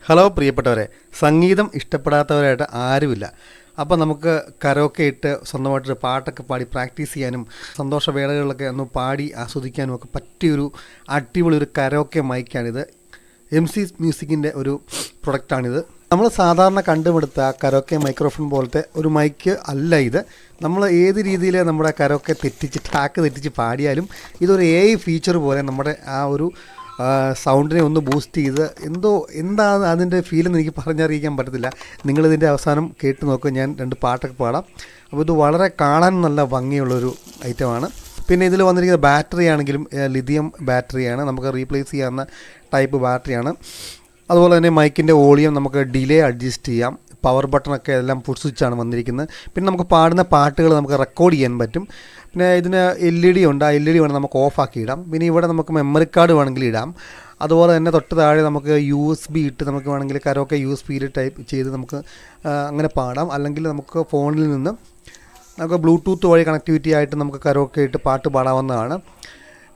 Hello പ്രിയപ്പെട്ടവരെ, സംഗീതം ഇഷ്ടപ്പെടാത്തവരായിട്ട് ആരുമില്ല. അപ്പോൾ നമുക്ക് കരോക്കെ ഇട്ട് സ്വന്തമായിട്ടൊരു പാട്ടൊക്കെ പാടി പ്രാക്ടീസ് ചെയ്യാനും സന്തോഷവേളകളിലൊക്കെ ഒന്ന് പാടി ആസ്വദിക്കാനും ഒക്കെ പറ്റിയൊരു അടിപൊളി ഒരു കരോക്കെ മൈക്കാണിത്. MC മ്യൂസിക്കിൻ്റെ ഒരു പ്രൊഡക്റ്റാണിത്. നമ്മൾ സാധാരണ കണ്ടുപിടുത്ത കരോക്കെ മൈക്രോഫോൺ പോലത്തെ ഒരു മൈക്ക് അല്ല ഇത്. നമ്മൾ ഏത് രീതിയിൽ നമ്മുടെ കരോക്കെ ട്രാക്ക് തെറ്റിച്ച് പാടിയാലും ഇതൊരു AI ഫീച്ചർ പോലെ നമ്മുടെ ആ ഒരു സൗണ്ടിനെ ഒന്ന് ബൂസ്റ്റ് ചെയ്ത് എന്താണ് അതിൻ്റെ ഫീലെന്ന് എനിക്ക് പറഞ്ഞറിയിക്കാൻ പറ്റത്തില്ല. നിങ്ങളിതിൻ്റെ അവസാനം കേട്ട് നോക്കുക. ഞാൻ 2 പാട്ടൊക്കെ പാടാം. അപ്പോൾ ഇത് വളരെ കാണാൻ നല്ല ഭംഗിയുള്ളൊരു ഐറ്റമാണ്. പിന്നെ ഇതിൽ വന്നിരിക്കുന്ന ബാറ്ററി ആണെങ്കിലും ലിഥിയം ബാറ്ററിയാണ്, നമുക്ക് റീപ്ലേസ് ചെയ്യാവുന്ന ടൈപ്പ് ബാറ്ററിയാണ്. അതുപോലെ തന്നെ മൈക്കിൻ്റെ വോളിയം നമുക്ക് ഡിലേ അഡ്ജസ്റ്റ് ചെയ്യാം. പവർ ബട്ടണൊക്കെ എല്ലാം ഫുൾ സ്വിച്ചാണ് വന്നിരിക്കുന്നത്. പിന്നെ നമുക്ക് പാടുന്ന പാട്ടുകൾ നമുക്ക് റെക്കോർഡ് ചെയ്യാൻ പറ്റും. പിന്നെ ഇതിന് LED ഉണ്ട്. ആ LED വേണം നമുക്ക് ഓഫാക്കി ഇടാം. പിന്നെ ഇവിടെ നമുക്ക് മെമ്മറി കാർഡ് വേണമെങ്കിൽ ഇടാം. അതുപോലെ തന്നെ തൊട്ട് താഴെ നമുക്ക് USB ഇട്ട് നമുക്ക് വേണമെങ്കിൽ കരോക്കെ USB ടൈപ്പ് ചെയ്ത് നമുക്ക് അങ്ങനെ പാടാം. അല്ലെങ്കിൽ നമുക്ക് ഫോണിൽ നിന്ന് നമുക്ക് ബ്ലൂടൂത്ത് വഴി കണക്ടിവിറ്റി ആയിട്ട് നമുക്ക് കരോക്കെ ഇട്ട് പാട്ട് പാടാവുന്നതാണ്.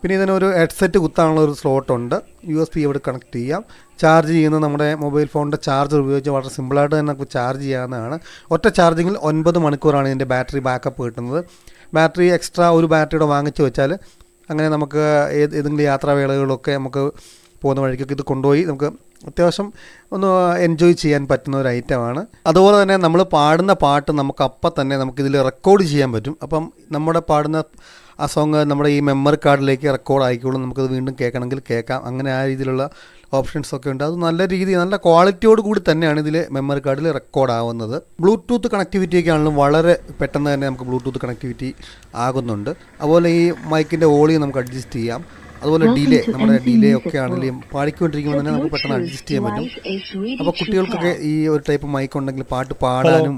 പിന്നെ ഇതിനൊരു ഹെഡ്സെറ്റ് കുത്താനുള്ള ഒരു സ്ലോട്ടുണ്ട്. USB ഇവിടെ കണക്ട് ചെയ്യാം. ചാർജ് ചെയ്യുന്ന നമ്മുടെ മൊബൈൽ ഫോണിൻ്റെ ചാർജർ ഉപയോഗിച്ച് വളരെ സിമ്പിളായിട്ട് തന്നെ നമുക്ക് ചാർജ് ചെയ്യാവുന്നതാണ്. ഒറ്റ ചാർജിങ്ങിൽ 9 മണിക്കൂറാണ് ഇതിൻ്റെ ബാറ്ററി ബാക്കപ്പ് കിട്ടുന്നത്. ബാറ്ററി എക്സ്ട്രാ ഒരു ബാറ്ററിയുടെ വാങ്ങിച്ച് വെച്ചാൽ അങ്ങനെ നമുക്ക് ഏതെങ്കിലും യാത്രാവേളകളിലൊക്കെ നമുക്ക് പോകുന്ന വഴിക്കൊക്കെ ഇത് കൊണ്ടുപോയി നമുക്ക് അത്യാവശ്യം ഒന്ന് എൻജോയ് ചെയ്യാൻ പറ്റുന്ന ഒരു ഐറ്റമാണ്. അതുപോലെ തന്നെ നമ്മൾ പാടുന്ന പാട്ട് നമുക്ക് അപ്പം തന്നെ നമുക്കിതിൽ റെക്കോർഡ് ചെയ്യാൻ പറ്റും. അപ്പം നമ്മുടെ പാടുന്ന ആ സോങ് നമ്മുടെ ഈ മെമ്മറി കാർഡിലേക്ക് റെക്കോർഡ് ആയിക്കോളും. നമുക്കത് വീണ്ടും കേൾക്കണമെങ്കിൽ കേൾക്കാം. അങ്ങനെ ആ രീതിയിലുള്ള ഓപ്ഷൻസൊക്കെ ഉണ്ട്. അത് നല്ല ക്വാളിറ്റിയോട് കൂടി തന്നെയാണ് ഇതിൽ മെമ്മറി കാർഡിൽ റെക്കോർഡ് ആവുന്നത്. ബ്ലൂടൂത്ത് കണക്ടിവിറ്റിയൊക്കെ ആണെങ്കിലും വളരെ പെട്ടെന്ന് തന്നെ നമുക്ക് ബ്ലൂടൂത്ത് കണക്ടിവിറ്റി ആകുന്നുണ്ട്. അതുപോലെ ഈ മൈക്കിൻ്റെ വോളിയം നമുക്ക് അഡ്ജസ്റ്റ് ചെയ്യാം. അതുപോലെ നമ്മുടെ ഡിലേ ഒക്കെ ആണെങ്കിലും പാടിക്കൊണ്ടിരിക്കുമ്പോൾ തന്നെ നമുക്ക് പെട്ടെന്ന് അഡ്ജസ്റ്റ് ചെയ്യാൻ പറ്റും. അപ്പോൾ കുട്ടികൾക്കൊക്കെ ഈ ഒരു ടൈപ്പ് മൈക്ക് ഉണ്ടെങ്കിൽ പാട്ട് പാടാനും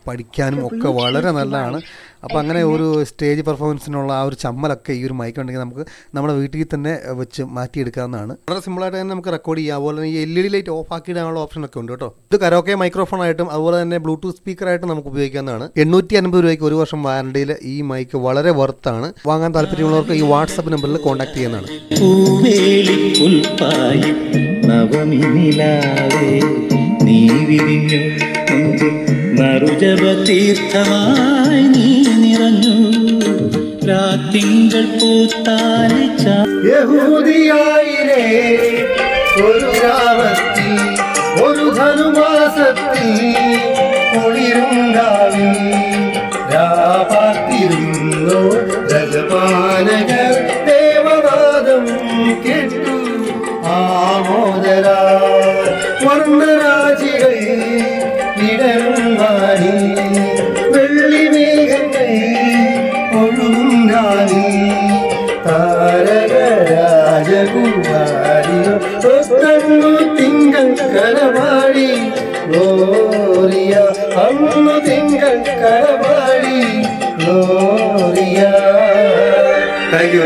പഠിക്കാനും ഒക്കെ വളരെ നല്ലതാണ്. അപ്പോൾ അങ്ങനെ ഒരു സ്റ്റേജ് പെർഫോമൻസിനുള്ള ആ ഒരു ചമ്മലൊക്കെ ഈ ഒരു മൈക്ക് ഉണ്ടെങ്കിൽ നമുക്ക് നമ്മുടെ വീട്ടിൽ തന്നെ വെച്ച് മാറ്റിയെടുക്കാവുന്നതാണ്. വളരെ സിമ്പിളായിട്ട് തന്നെ നമുക്ക് റെക്കോർഡ് ചെയ്യാം. അതുപോലെ തന്നെ ഈ LED ലൈറ്റ് ഓഫ് ആക്കിയിടാനുള്ള ഓപ്ഷനൊക്കെ ഉണ്ട് കേട്ടോ. ഇത് കരോക്കെ മൈക്രോഫോൺ ആയിട്ടും അതുപോലെ തന്നെ ബ്ലൂടൂത്ത് സ്പീക്കറായിട്ടും നമുക്ക് ഉപയോഗിക്കാവുന്നതാണ്. 850 രൂപയ്ക്ക് 1 വർഷം വാറണ്ടിയിൽ ഈ മൈക്ക് വളരെ വർത്താണ്. വാങ്ങാൻ താല്പര്യമുള്ളവർക്ക് ഈ വാട്സപ്പ് നമ്പറിൽ കോൺടാക്ട് ചെയ്യുന്നതാണ്. തീർത്ഥമായി നീ നിറഞ്ഞു രാത്തിങ്കൾ പൂത്താലി യഹൂദിയായിലെ ഒരു ഗ്രാമത്തിൽ ഒരു ധനുമാസത്തിൽ കുളിരുണ്ടാവിൽ രാപാർത്തിരുന്നു രജപാലകർ ദേവനാദം കേട്ടു ആമോദരാ വർണ്ണരാജികൾ ഇടരുമാനി വെള്ളി മേഘങ്ങൾ ഒഴുങ്ങാനി താരക രാജകുമാരിയോ ഒത്തങ്ങു തിങ്കൾ കരവാടി ഗ്ലോറിയ അന്നു തിങ്കൾ കരവാടി ഗ്ലോറിയ. Thank you.